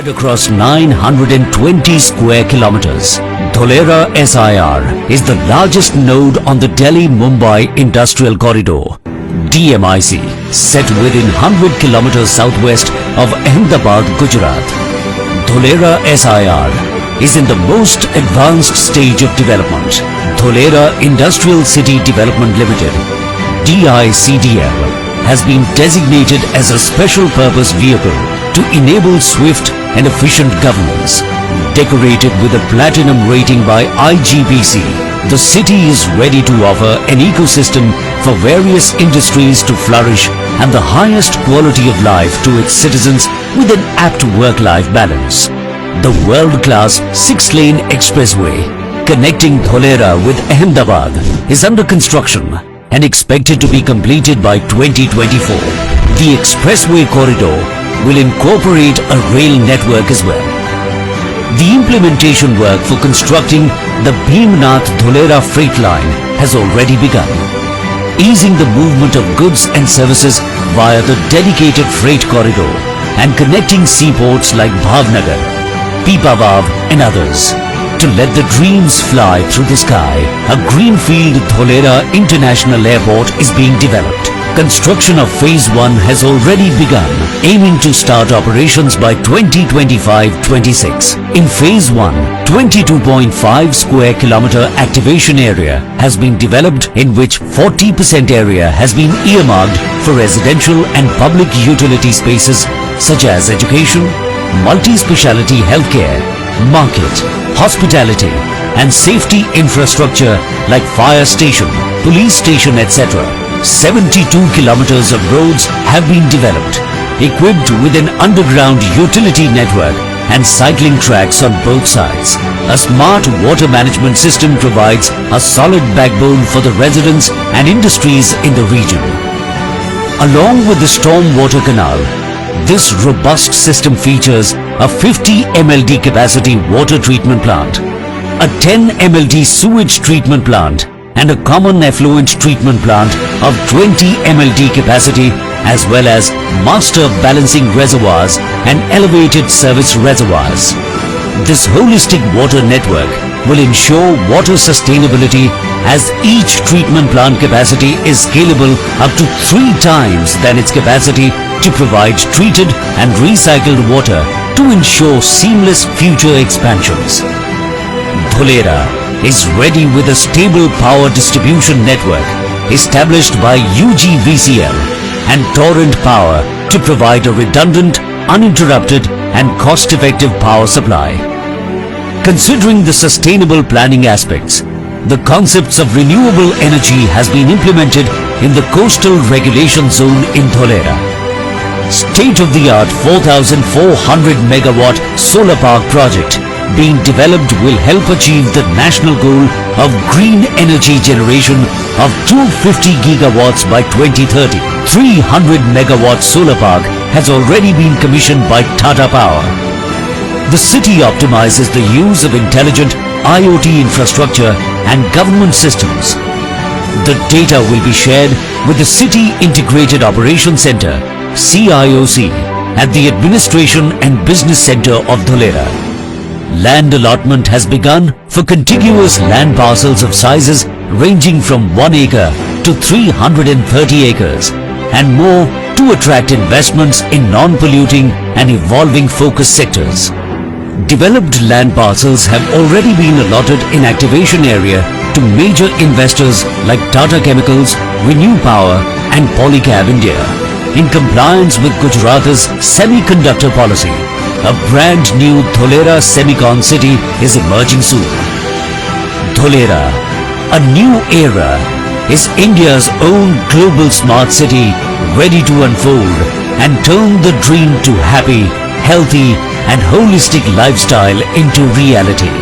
Spread across 920 square kilometers, Dholera SIR is the largest node on the Delhi-Mumbai Industrial Corridor, DMIC, set within 100 kilometers southwest of Ahmedabad, Gujarat. Dholera SIR is in the most advanced stage of development. Dholera Industrial City Development Limited, DICDL, has been designated as a special purpose vehicle to enable swift and efficient governance. Decorated with a platinum rating by IGBC, the city is ready to offer an ecosystem for various industries to flourish and the highest quality of life to its citizens with an apt work-life balance. The world-class 6-lane expressway connecting Dholera with Ahmedabad is under construction and expected to be completed by 2024. The expressway corridor will incorporate a rail network as well. The implementation work for constructing the Bhimnath-Dholera freight line has already begun, easing the movement of goods and services via the dedicated freight corridor and connecting seaports like Bhavnagar, Pipavav and others. To let the dreams fly through the sky, a greenfield Dholera International Airport is being developed. Construction of Phase 1 has already begun, aiming to start operations by 2025-26. In Phase 1, 22.5 square kilometer activation area has been developed, in which 40% area has been earmarked for residential and public utility spaces such as education, multi-speciality healthcare, market, hospitality and safety infrastructure like fire station, police station, etc. 72 kilometers of roads have been developed, equipped with an underground utility network and cycling tracks on both sides. A smart water management system provides a solid backbone for the residents and industries in the region. Along with the storm water canal, this robust system features a 50 MLD capacity water treatment plant, a 10 MLD sewage treatment plant and a common effluent treatment plant of 20 MLD capacity, as well as master balancing reservoirs and elevated service reservoirs. This holistic water network will ensure water sustainability, as each treatment plant capacity is scalable up to 3 times than its capacity to provide treated and recycled water to ensure seamless future expansions. Dholera is ready with a stable power distribution network established by UGVCL and Torrent Power to provide a redundant, uninterrupted and cost-effective power supply. Considering the sustainable planning aspects, the concepts of renewable energy has been implemented in the coastal regulation zone in Dholera. State-of-the-art 4,400 megawatt solar park project being developed will help achieve the national goal of green energy generation of 250 gigawatts by 2030. 300 megawatt solar park has already been commissioned by Tata Power. The city optimizes the use of intelligent IoT infrastructure and government systems. The data will be shared with the City Integrated Operations Center, CIOC, at the Administration and Business Center of Dholera. Land allotment has begun for contiguous land parcels of sizes ranging from 1 acre to 330 acres and more to attract investments in non-polluting and evolving focus sectors. Developed land parcels have already been allotted in activation area to major investors like Tata Chemicals, Renew Power and Polycab India. In compliance with Gujarat's semiconductor policy, a brand new Dholera Semicon city is emerging soon. Dholera, a new era, is India's own global smart city, ready to unfold and turn the dream to happy, healthy and holistic lifestyle into reality.